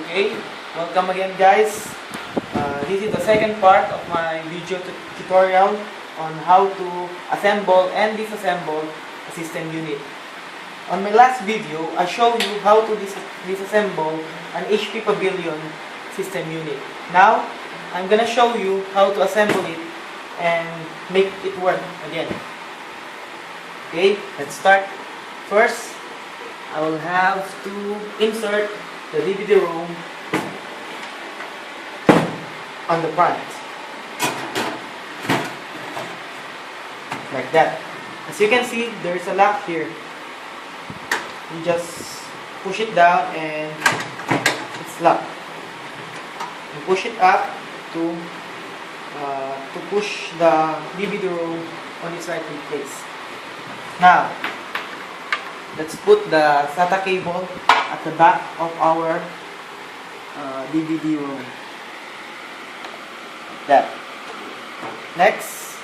Okay, welcome again guys. This is the second part of my video tutorial on how to assemble and disassemble a system unit. On my last video, I showed you how to disassemble an HP Pavilion system unit. Now, I'm gonna show you how to assemble it and make it work again. Okay, let's start. First, I will have to insert the DVD-ROM on the front, like that. As you can see, there is a lock here. You just push it down and it's locked. You push it up to push the DVD-ROM on its rightful place. Now, let's put the SATA cable at the back of our DVD-ROM. That. Next,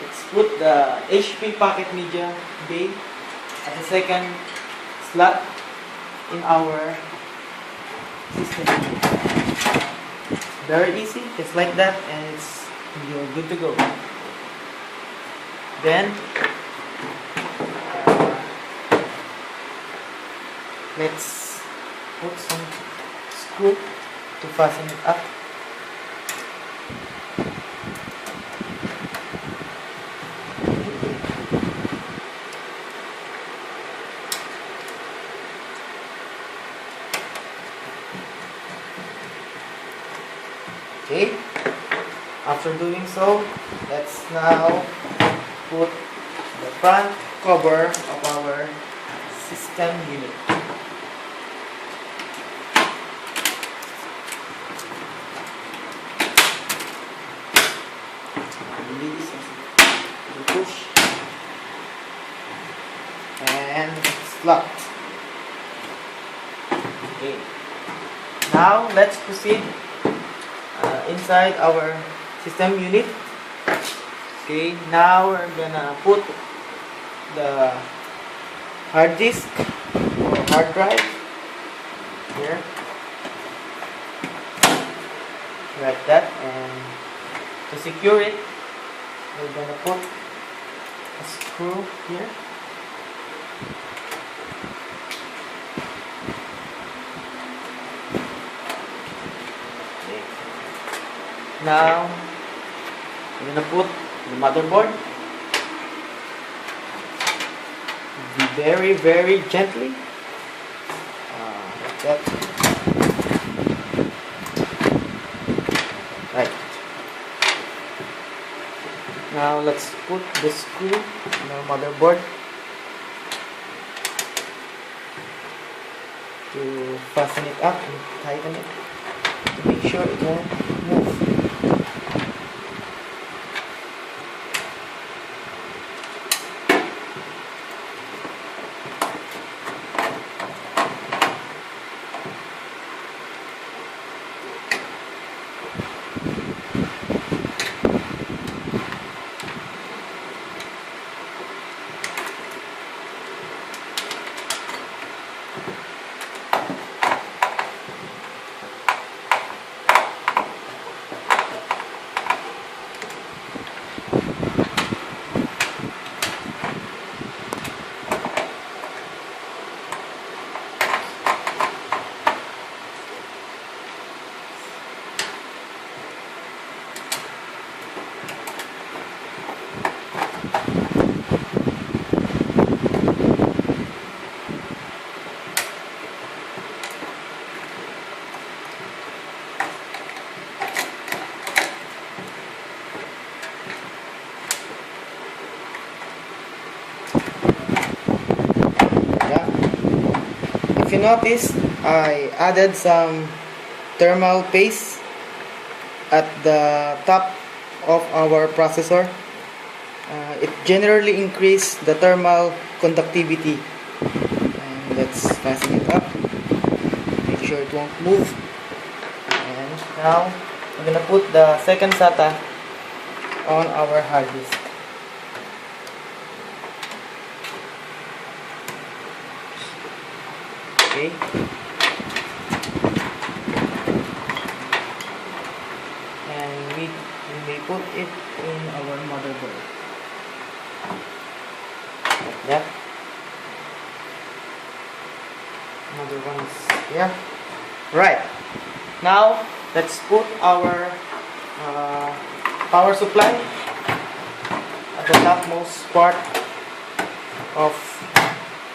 let's put the HP Pocket Media Bay as a second slot in our system. Very easy, just like that, and you're good to go. Then, let's put some screw to fasten it up. Okay, after doing so, let's now put the front cover of our system unit. Release and push, and it's locked. Okay, now let's proceed inside our system unit. Okay, now we're gonna put the hard disk or hard drive here, like that, and to secure it, we're gonna put a screw here. Now, we're gonna put the motherboard very, very gently, like that. Right. Now, let's put the screw in our motherboard to fasten it up and tighten it to make sure it won't move. If you notice, I added some thermal paste at the top of our processor. It generally increases the thermal conductivity. And let's fasten it up. Make sure it won't move. And now, I'm gonna put the second SATA on our hard disk. Okay. it in our motherboard. That. Another one is here. Right. Now let's put our power supply at the topmost part of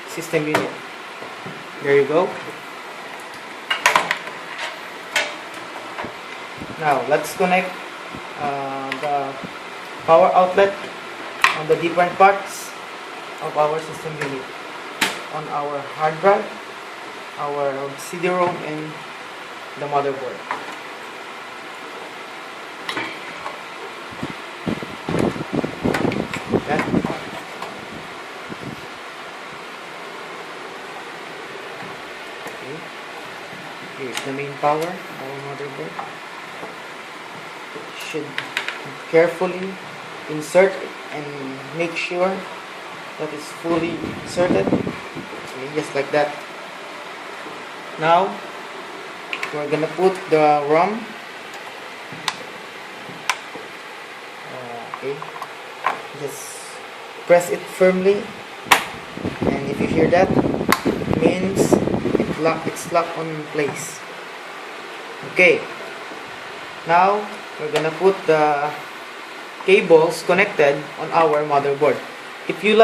system unit. There you go. Now let's connect the power outlet on the different parts of our system unit, on our hard drive, our CD-ROM, and the motherboard. Okay. Here's the main power, our motherboard. Should carefully insert it and make sure that it's fully inserted. Okay, just like that. Now we're gonna put the ROM. Okay, just press it firmly, and if you hear that, it means it's locked on place. Okay, now we're gonna put the cables connected on our motherboard. If you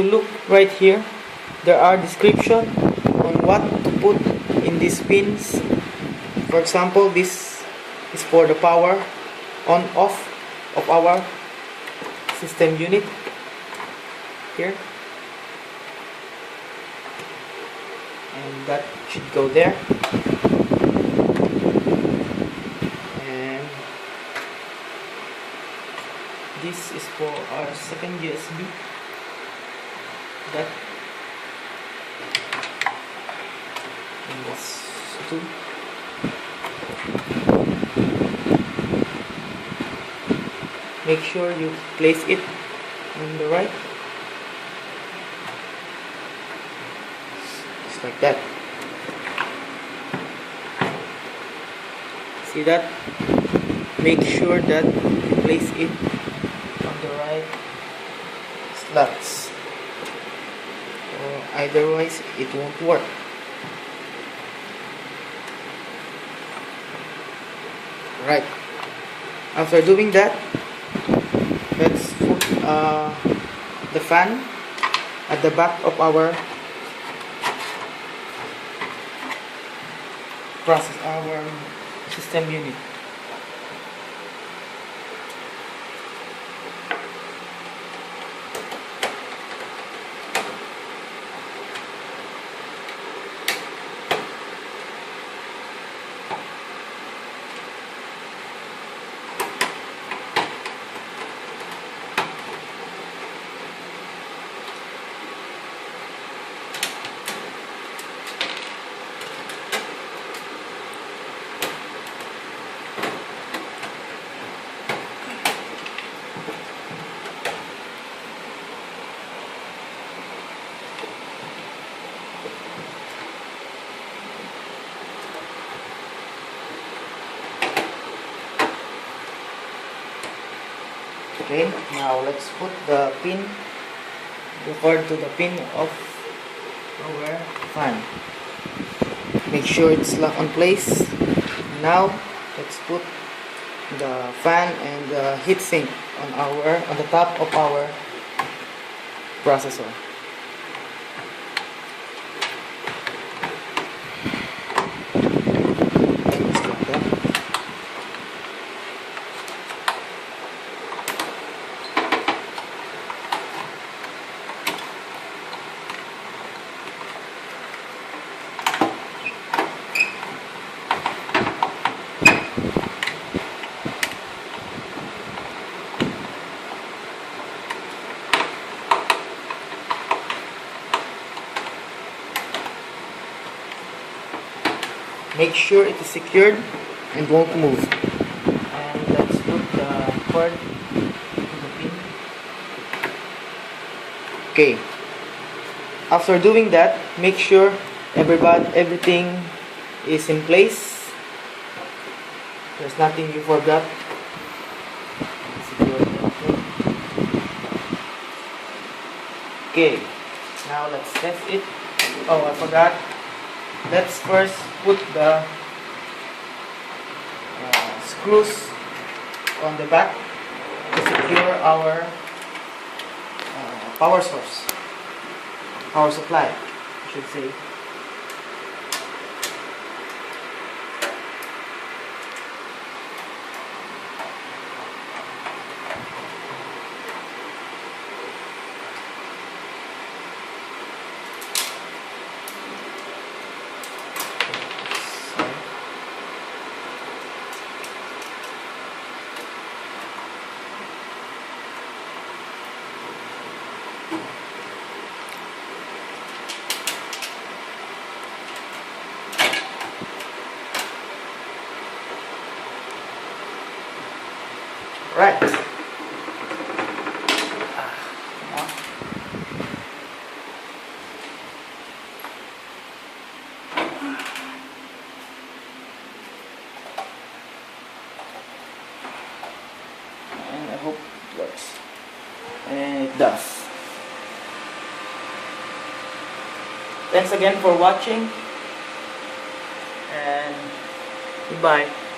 look right here, there are description on what to put in these pins. For example, this is for the power on off of our system unit here, and that should go there. And this is for our second USB. That, and this too. Make sure you place it on the right, just like that. See that? Make sure that you place it on the right slots, or otherwise it won't work. Right. After doing that, let's put the fan at the back of our system unit. Okay, now let's put the pin referred to the pin of our fan. Make sure it's locked on place. Now let's put the fan and the heatsink on the top of our processor. Make sure it is secured and won't move. And let's put the cord to the pin. Okay. After doing that, make sure everything is in place. There's nothing you forgot. Okay, now let's test it. Oh, I forgot. Let's first put the screws on the back to secure our power source, power supply, I should say. Right. And I hope it works. And it does. Thanks again for watching. And goodbye.